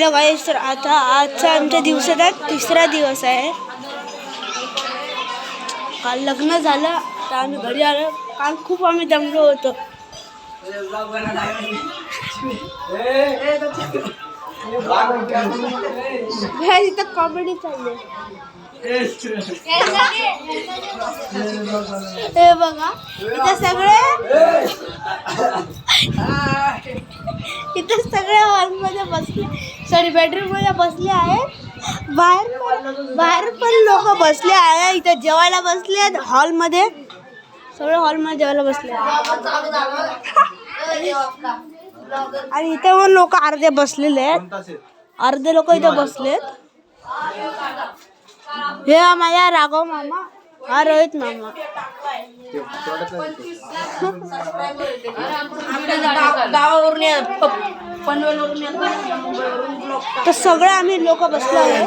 तर आता आजचा आमच्या दिवसाचा तिसरा दिवस आहे. काल लग्न झालं तर आम्ही घरी आलो. काल खूप आम्ही दमलो होतो. इथं कॉमेडी चालली. हे बघा इथं सगळे हॉलमध्ये बसले, सॉरी बेडरूम मध्ये बसले आहेत. बाहेर पण लोक बसले आहे. इथं जेवायला बसले आहेत हॉलमध्ये. सगळे हॉलमध्ये जेवायला बसले आणि इथं पण लोक अर्धे बसलेले आहेत. अर्धे लोक इथं बसलेत. हे माझा राघव मामा, हा रोहित मामा. तर सगळे आम्ही लोक बसलो आहे.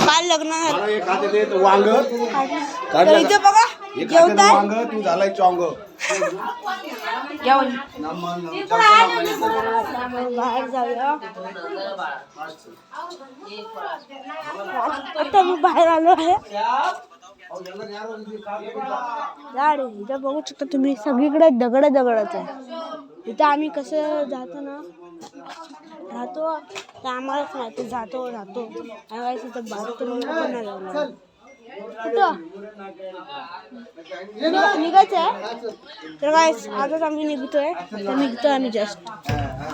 काल लग्न इथे बघा जेवताय. तू झालाय चॉंग. बाहेर जाऊया. आता मी बाहेर आलो आहे. इथं बघू शकता तुम्ही, सगळीकडे दगडच आहे. इथं आम्ही कसं जातो ना, राहतो तर आम्हालाच माहिती. जातो आणि इथं बाथरूम निघायचं आहे. तर काय आजच आम्ही निघतोय आम्ही जस्ट.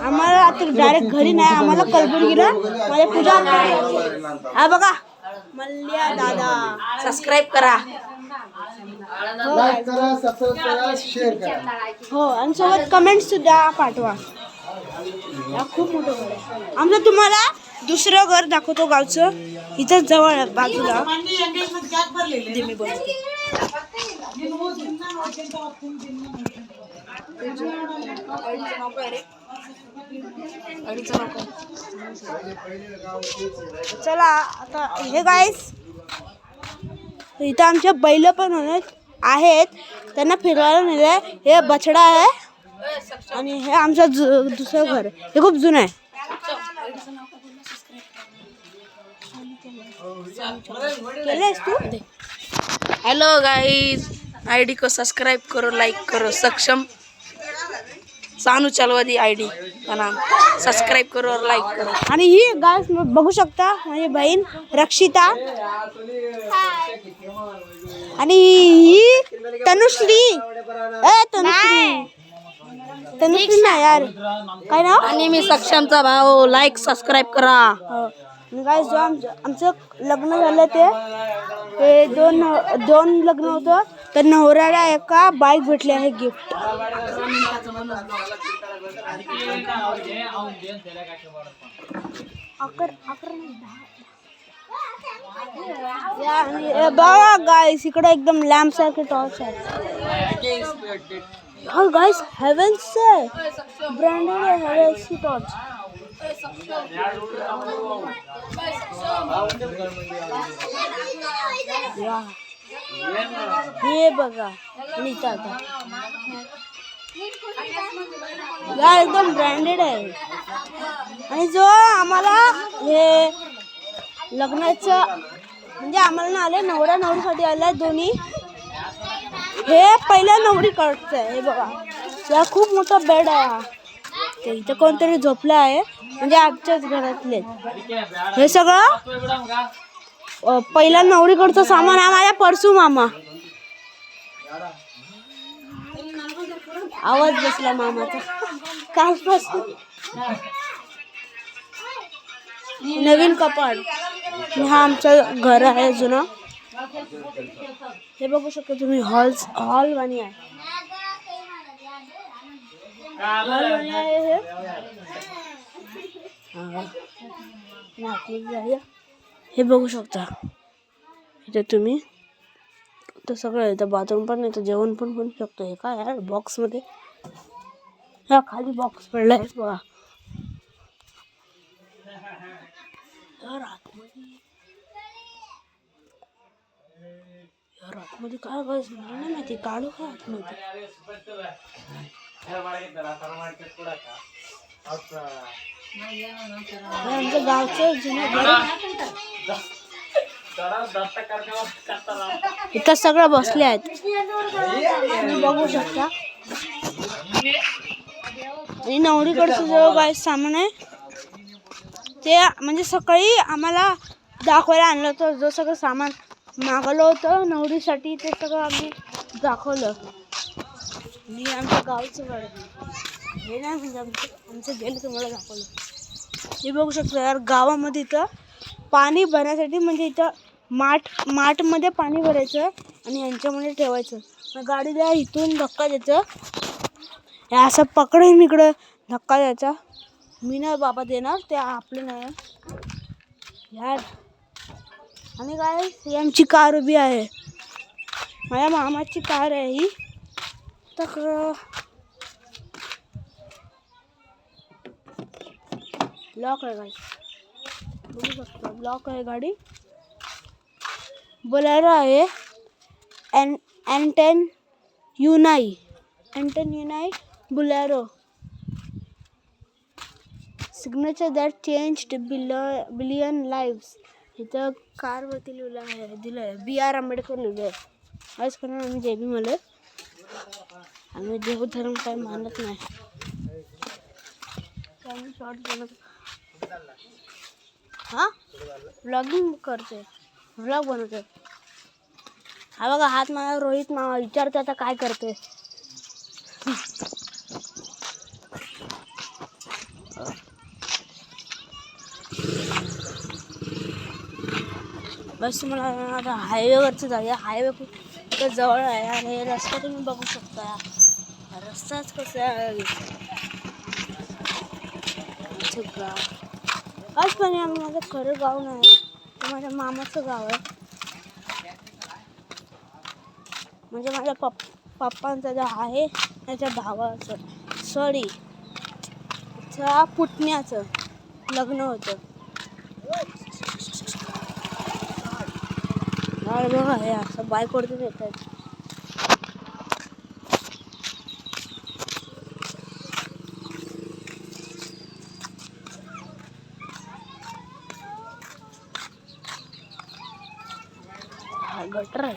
आम्हाला आता डायरेक्ट घरी नाही, आम्हाला कलबुर्गीला माझ्या पूजा. हा बघा मल्ल्या दादा, सबस्क्राईब करा. लाईक करा, सबस्क्राइब करा, शेअर करा. हो, आणि सोबत कमेंट सुद्धा पाठवा. खूप मोठं घर आहे आमचं. तुम्हाला दुसरं घर दाखवतो गावचं. इथंच जवळ बाजूला. चला आता हे गाईस, इथं आमच्या बैल पण आहेत. त्यांना फिरवायला नेलंय. हे बछडा आहे आणि हे आमचं दुसरं घर. हे खूप जुनं आहे. केलंयस तू? हेलो गाइस, आईडी को सब्सक्राइब करो, लाइक करो. सक्षम सानू चलवादी आईडी का नाम. सब्सक्राइब करो और लाइक करो. आणि ही गाइस बघू शकता माझी बहीण रक्षिता. आणि ही तनुश्री. तनुश्री ना यार, काय नाव. आणि मी सक्षमचा भाऊ. लाइक सबस्क्राइब करा. गाइस जो आमचं लग्न झालं ते दोन लग्न होतं. तर नवऱ्याला एका बाईक भेटली आहे गिफ्ट. बघा गाइस, इकडे एकदम लॅम्प सारखे टॉर्च आहे. गाइस हेवेन्स ब्रँडेड आहे हेवेन्स की टॉर्च. हे बघा यार एकदम ब्रँडेड आहे. आणि जो आम्हाला हे लग्नाचं म्हणजे आम्हाला ना आले, नवरा नवरीसाठी आलाय दोन्ही. हे पहिल्या नवरी कडचं आहे. हे बघा या खूप मोठा बेड आहे हा. ते इथं कोणतरी झोपलं आहे, म्हणजे आमच्याच घरातले. हे सगळं पहिल्या नवरीकडचं सामान आहे. माझ्या परसू मामा. आवाज बसला मामाचा कालपासून. नवीन कपाट. हा आमचं घर आहे जुनं. हे बघू शकता तुम्ही, हॉल वाणी आहे. हे बघू शकता इथे तुम्ही. तर सगळं इथं बाथरूम पण, इथं जेवण पण बनू शकतो. हे काय यार बॉक्स मध्ये, हा खाली बॉक्स पडलाय बघा. आतमध्ये काय बस मला नाही माहिती. काढू काय आतमध्ये. हे आमचं गावचं जुनं घर. इथं सगळं बसले आहेत, तुम्ही बघू शकता. आणि नवरीकडचं जो काय सामान आहे ते म्हणजे सकाळी आम्हाला दाखवायला आणलं होतं. जो सगळं सामान मागवलं होतं नवरीसाठी ते सगळं आम्ही दाखवलं. आणि आमच्या गावचं घर हे नाही म्हणजे आमचं गेलं तुम्हाला दाखवलं. हे बघू शकता यार, गावामध्ये इथं पाणी भरण्यासाठी म्हणजे इथं माठमध्ये पाणी भरायचं आणि यांच्यामध्ये ठेवायचं. मग गाडीला इथून धक्का द्यायचं, हे असं पकडून इकडं धक्का द्यायचा. मी नाही बाबा देणार, ते आपलं नाही यार. आणि काय ही आमची कार उभी आहे, माझ्या मामाची कार आहे ही. तर लॉक आहे गाडी, बघू शकता लॉक आहे गाडी. बोलेरो आहे N10 Unai Bolero. Signature that changed billion lives. इथं कारवरती लिहिलं आहे, दिलं आहे BR आंबेडकर लिहिलं आहे. आज करून आम्ही जेबी मला आम्ही देवधर्म काही मानत नाही. आम्ही शॉर्ट बनवतो. हां व्लॉगिंग करते, व्लॉग बनवते. हा बघा हात माझा रोहित मामा विचारतो आता काय करते. बस मला आता हायवेवरचं जाऊया. हायवे खूप जवळ आहे आणि रस्ता तुम्ही बघू शकता. रस्ताच कसं आहे आज पण माझं खरं गाव नाही, ते माझ्या मामाचं गाव आहे. म्हणजे माझ्या पप्पांचं जे आहे त्याच्या भावाचं सॉरी त्या पुतण्याचं लग्न होतं. बघा हे असं बाईक वरती येत आहेत. हा गटर आहे,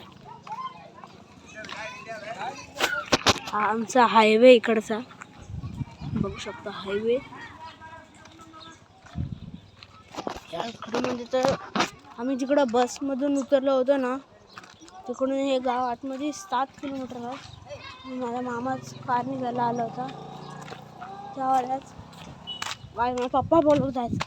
हा आमचा हायवे इकडचा बघू शकता. हायवे इकडे म्हणजे तर आम्ही जिकडं बसमधून उतरलो होतो ना तिकडून हे गाव आतमध्ये 7 किलोमीटर आहे. माझ्या मामाच कार निघायला आला होता त्यावेळेस माझा पप्पा बोलवत आहेत.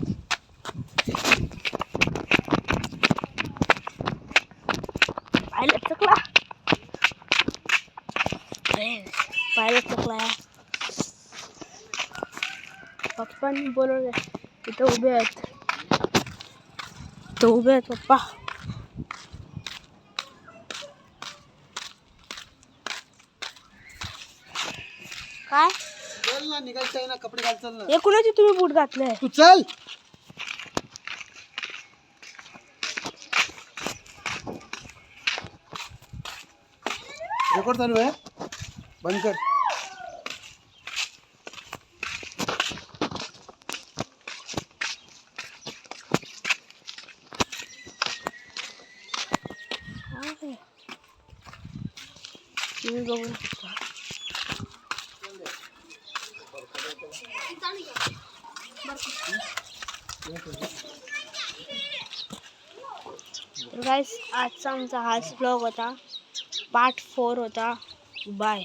पायलट चकला पप्पांनी बोलवलं, इथं उभे आहेत, पप्पा. काय चल ना, निघायचं आहे ना, कपडे घाल चल ना. हे कुणाचे तुम्ही बूट घातले? तू चल. रेकॉर्ड चालू आहे, बंद कर. तुम्ही बघू शकता. तर गाइस आजचा आमचा हाच ब्लॉग होता, पार्ट 4 होता. बाय.